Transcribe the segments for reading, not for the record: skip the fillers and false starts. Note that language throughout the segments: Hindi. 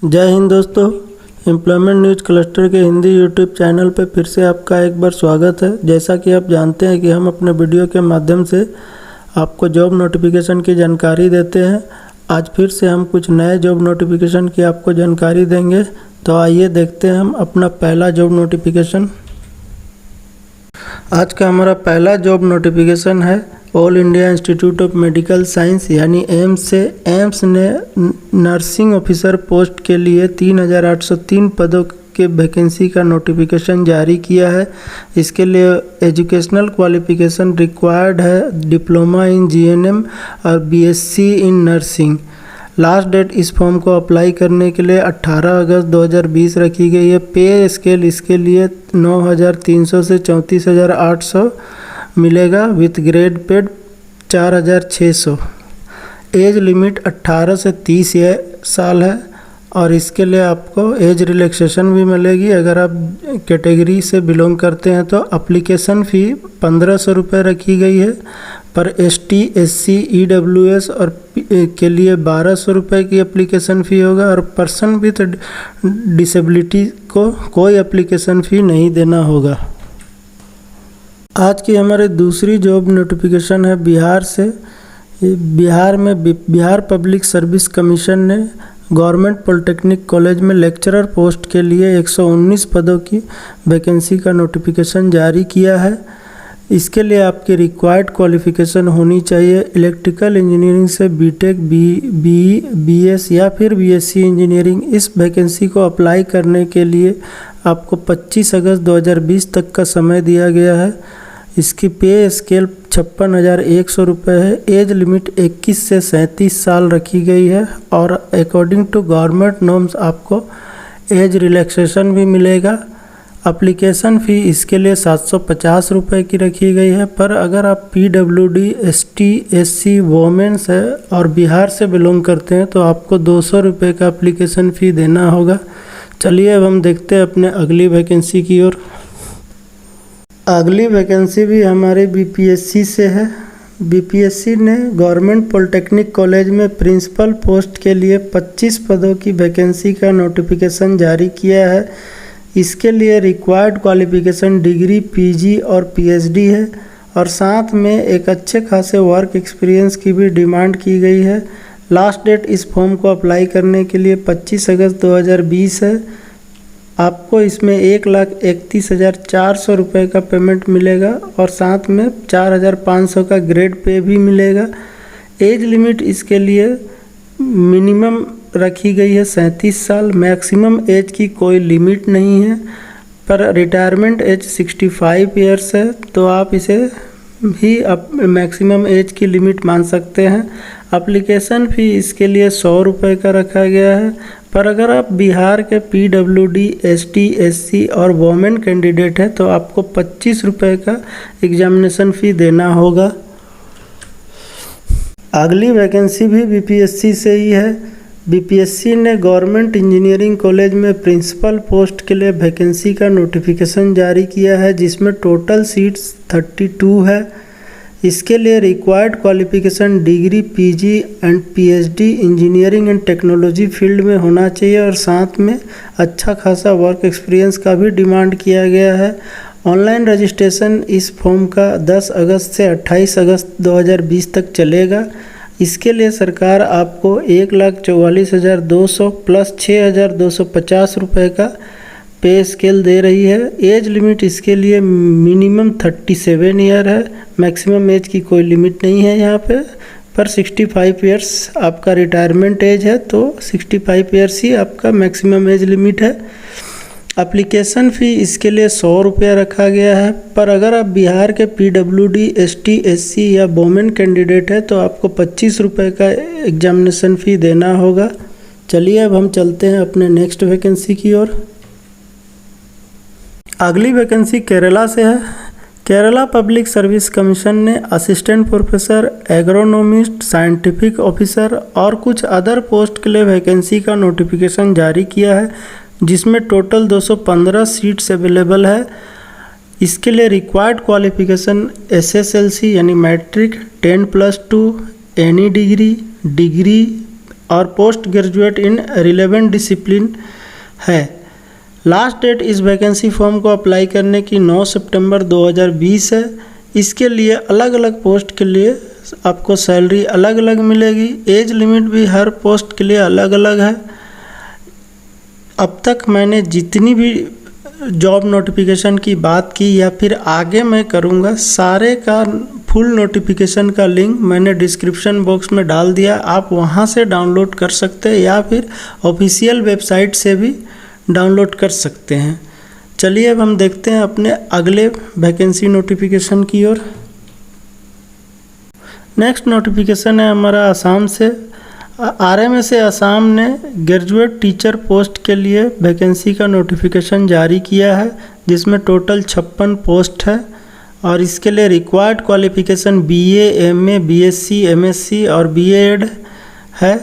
जय हिंद दोस्तों। एम्प्लॉयमेंट न्यूज़ क्लस्टर के हिंदी यूट्यूब चैनल पर फिर से आपका एक बार स्वागत है। जैसा कि आप जानते हैं कि हम अपने वीडियो के माध्यम से आपको जॉब नोटिफिकेशन की जानकारी देते हैं। आज फिर से हम कुछ नए जॉब नोटिफिकेशन की आपको जानकारी देंगे। तो आइए देखते हैं हम अपना पहला जॉब नोटिफिकेशन। आज का हमारा पहला जॉब नोटिफिकेशन है all India institute of medical science यानी एम्स से। एम्स ने नर्सिंग ऑफिसर पोस्ट के लिए 3803 पदों के वैकेंसी का नोटिफिकेशन जारी किया है। इसके लिए एजुकेशनल क्वालिफिकेशन रिक्वायर्ड है डिप्लोमा इन जीएनएम और BSc in nursing. Last date इस फॉर्म को अप्लाई करने के लिए 18 अगस्त 2020 रखी गई है। पे स्केल इसके लिए 9,300 से 34,800 मिलेगा with grade paid 4,600। Age limit 18 से 30 साल है और इसके लिए आपको एज रिलैक्सेशन भी मिलेगी। अगर आप कैटेगरी से बिलोंग करते हैं तो एप्लीकेशन फ़ी 1,500 रुपये रखी गई है। पर एसटी, एससी, ईडब्ल्यूएस और के लिए 1,200 रुपये की एप्लीकेशन फ़ी होगा और पर्सन विथ डिसेबिलिटी को कोई एप्लीकेशन फ़ी नहीं देना होगा। आज की हमारी दूसरी जॉब नोटिफिकेशन है बिहार से। बिहार पब्लिक सर्विस कमीशन ने गवर्नमेंट पॉलिटेक्निक कॉलेज में लेक्चरर पोस्ट के लिए 119 पदों की वैकेंसी का नोटिफिकेशन जारी किया है। इसके लिए आपकी रिक्वायर्ड क्वालिफ़िकेशन होनी चाहिए इलेक्ट्रिकल इंजीनियरिंग से बीटेक, बीएस या फिर बीएससी इंजीनियरिंग। इस वैकेंसी को अप्लाई करने के लिए आपको 25 अगस्त 2020 तक का समय दिया गया है। इसकी पे स्केल 56,100 रुपये है। एज लिमिट 21 से 37 साल रखी गई है और अकॉर्डिंग टू गवर्नमेंट नॉर्म्स आपको एज रिलैक्सेशन भी मिलेगा। एप्लीकेशन फ़ी इसके लिए 750 रुपये की रखी गई है। पर अगर आप पीडब्ल्यूडी, एसटी, एससी, वोमेन्स है और बिहार से बिलोंग करते हैं तो आपको 200 रुपये का एप्लीकेशन फ़ी देना होगा। चलिए अब हम देखते हैं अपने अगली वैकेंसी की ओर। अगली वैकेंसी भी हमारे बीपीएससी से है। बीपीएससी ने गवर्नमेंट पॉलिटेक्निक कॉलेज में प्रिंसिपल पोस्ट के लिए 25 पदों की वैकेंसी का नोटिफिकेशन जारी किया है। इसके लिए रिक्वायर्ड क्वालिफिकेशन डिग्री, पीजी और पीएचडी है और साथ में एक अच्छे खासे वर्क एक्सपीरियंस की भी डिमांड की गई है। लास्ट डेट इस फॉर्म को अप्लाई करने के लिए 25 अगस्त 2020 है। आपको इसमें 1,31,400 रुपये का पेमेंट मिलेगा और साथ में 4,500 का ग्रेड पे भी मिलेगा। एज लिमिट इसके लिए मिनिमम रखी गई है 37 साल। मैक्सिमम एज की कोई लिमिट नहीं है पर रिटायरमेंट एज 65 ईयर्स है तो आप इसे ही मैक्सिमम एज की लिमिट मान सकते हैं। एप्लीकेशन फ़ी इसके लिए 100 रुपये का रखा गया है। पर अगर आप बिहार के पीडब्ल्यूडी, एसटी, एससी और वोमेन कैंडिडेट हैं तो आपको 25 रुपये का एग्जामिनेशन फ़ी देना होगा। अगली वैकेंसी भी बीपीएससी से ही है। बीपीएससी ने गवर्नमेंट इंजीनियरिंग कॉलेज में प्रिंसिपल पोस्ट के लिए वैकेंसी का नोटिफिकेशन जारी किया है जिसमें टोटल सीट्स 32 है। इसके लिए required qualification degree, PG and PhD engineering and technology field में होना चाहिए और साथ में अच्छा खासा वर्क एक्सपीरियंस का भी डिमांड किया गया है। ऑनलाइन रजिस्ट्रेशन इस फॉर्म का 10 अगस्त से 28 अगस्त 2020 तक चलेगा। इसके लिए सरकार आपको 1,44,200 प्लस 6,250 रुपये का पे स्केल दे रही है। एज लिमिट इसके लिए मिनिमम 37 ईयर है। मैक्सिमम एज की कोई लिमिट नहीं है यहाँ पे। पर 65 ईयर्स आपका रिटायरमेंट एज है तो 65 ईयर्स ही आपका मैक्सिमम एज लिमिट है। एप्लीकेशन फ़ी इसके लिए 100 रुपया रखा गया है। पर अगर आप बिहार के पीडब्ल्यूडी, एसटी, एससी या वोमेन कैंडिडेट है तो आपको 25 रुपये का एग्जामिनेशन फ़ी देना होगा। चलिए अब हम चलते हैं अपने नेक्स्ट वैकेंसी की ओर। अगली वैकेंसी केरला से है। केरला पब्लिक सर्विस कमीशन ने assistant professor, agronomist, scientific officer और कुछ अदर पोस्ट के लिए वैकेंसी का नोटिफिकेशन जारी किया है जिसमें टोटल 215 सीट्स अवेलेबल है। इसके लिए रिक्वायर्ड क्वालिफिकेशन एसएसएलसी यानी मैट्रिक, 10+2, एनी डिग्री, और post graduate in relevant discipline है। लास्ट डेट इस वैकेंसी फॉर्म को अप्लाई करने की 9 सितंबर 2020 है। इसके लिए अलग अलग पोस्ट के लिए आपको सैलरी अलग अलग मिलेगी। एज लिमिट भी हर पोस्ट के लिए अलग अलग है। अब तक मैंने जितनी भी जॉब नोटिफिकेशन की बात की या फिर आगे मैं करूँगा, सारे का फुल नोटिफिकेशन का लिंक मैंने डिस्क्रिप्शन बॉक्स में डाल दिया। आप वहाँ से डाउनलोड कर सकते हैं या फिर ऑफिशियल वेबसाइट से भी डाउनलोड कर सकते हैं। चलिए अब हम देखते हैं अपने अगले वैकेंसी नोटिफिकेशन की ओर। नेक्स्ट नोटिफिकेशन है हमारा आसाम से। RMSA आसाम ने ग्रेजुएट टीचर पोस्ट के लिए वैकेंसी का नोटिफिकेशन जारी किया है, जिसमें टोटल 56 पोस्ट है और इसके लिए required qualification BA, MA, BSc, MSc और BEd है।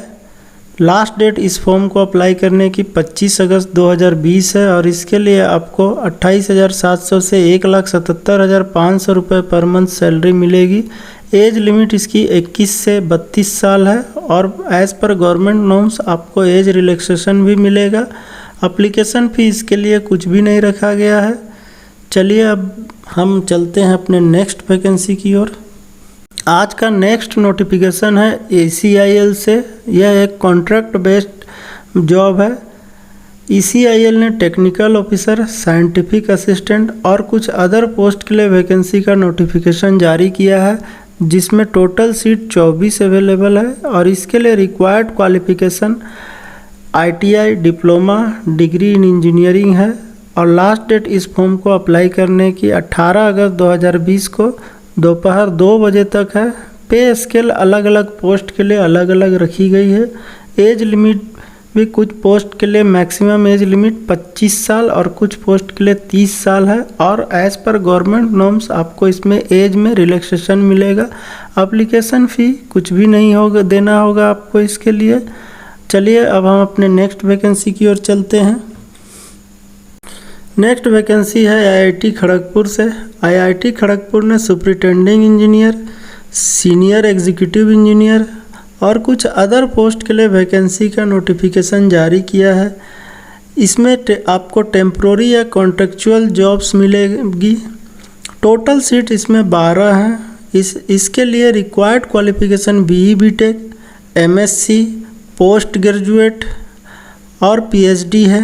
लास्ट डेट इस फॉर्म को अप्लाई करने की 25 अगस्त 2020 है और इसके लिए आपको 28,700 से 1,77,500 रुपये पर मंथ सैलरी मिलेगी। एज लिमिट इसकी 21 से 32 साल है और एज़ पर गवर्नमेंट नॉर्म्स आपको एज रिलैक्सेशन भी मिलेगा। एप्लीकेशन फ़ी इसके लिए कुछ भी नहीं रखा गया है। चलिए अब हम चलते हैं अपने नेक्स्ट वैकेंसी की ओर। आज का नेक्स्ट नोटिफिकेशन है ECIL से। यह एक कॉन्ट्रैक्ट बेस्ड जॉब है। ECIL ने टेक्निकल ऑफिसर, साइंटिफिक असिस्टेंट और कुछ अदर पोस्ट के लिए वैकेंसी का नोटिफिकेशन जारी किया है, जिसमें टोटल सीट 24 अवेलेबल है और इसके लिए required qualification ITI, diploma, degree in engineering है और लास्ट डेट इस फॉर्म को अप्लाई करने की 18 अगस्त 2020 को दोपहर 2 बजे तक है। पे स्केल अलग अलग पोस्ट के लिए अलग अलग रखी गई है। एज लिमिट भी कुछ पोस्ट के लिए मैक्सिमम एज लिमिट 25 साल और कुछ पोस्ट के लिए 30 साल है और एज़ पर गवर्नमेंट नॉर्म्स आपको इसमें एज में रिलैक्सेशन मिलेगा। एप्लीकेशन फ़ी कुछ भी नहीं होगा, देना होगा आपको इसके लिए। चलिए अब हम अपने नेक्स्ट वैकेंसी की ओर चलते हैं। नेक्स्ट वैकेंसी है IIT खड़गपुर से। IIT खड़गपुर ने superintending engineer, senior executive engineer और कुछ अदर पोस्ट के लिए वैकेंसी का नोटिफिकेशन जारी किया है। इसमें आपको टेम्प्रोरी या कॉन्ट्रेक्चुअल जॉब्स मिलेगी। टोटल सीट इसमें 12 हैं। इसके लिए required qualification BE, BTech, MSc, post graduate और PhD है।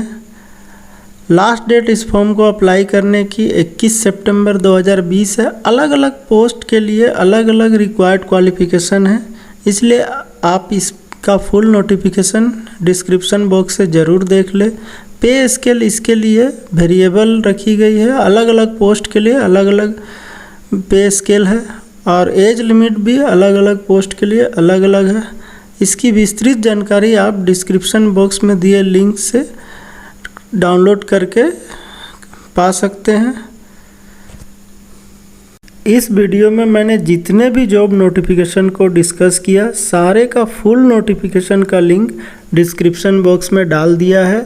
लास्ट डेट इस फॉर्म को अप्लाई करने की 21 सितंबर 2020 है। अलग अलग पोस्ट के लिए अलग अलग रिक्वायर्ड क्वालिफिकेशन है, इसलिए आप इसका फुल नोटिफिकेशन डिस्क्रिप्शन बॉक्स से ज़रूर देख ले। पे स्केल इसके लिए वेरिएबल रखी गई है। अलग अलग पोस्ट के लिए अलग अलग पे स्केल है और एज लिमिट भी अलग अलग पोस्ट के लिए अलग अलग है। इसकी विस्तृत जानकारी आप डिस्क्रिप्शन बॉक्स में दिए लिंक से डाउनलोड करके पा सकते हैं। इस वीडियो में मैंने जितने भी जॉब नोटिफिकेशन को डिस्कस किया, सारे का फुल नोटिफिकेशन का लिंक डिस्क्रिप्शन बॉक्स में डाल दिया है।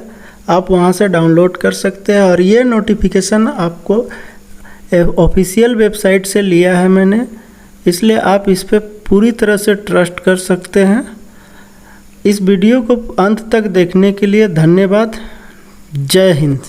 आप वहां से डाउनलोड कर सकते हैं और ये नोटिफिकेशन आपको ऑफिशियल वेबसाइट से लिया है मैंने, इसलिए आप इस पर पूरी तरह से ट्रस्ट कर सकते हैं। इस वीडियो को अंत तक देखने के लिए धन्यवाद। जय हिंद।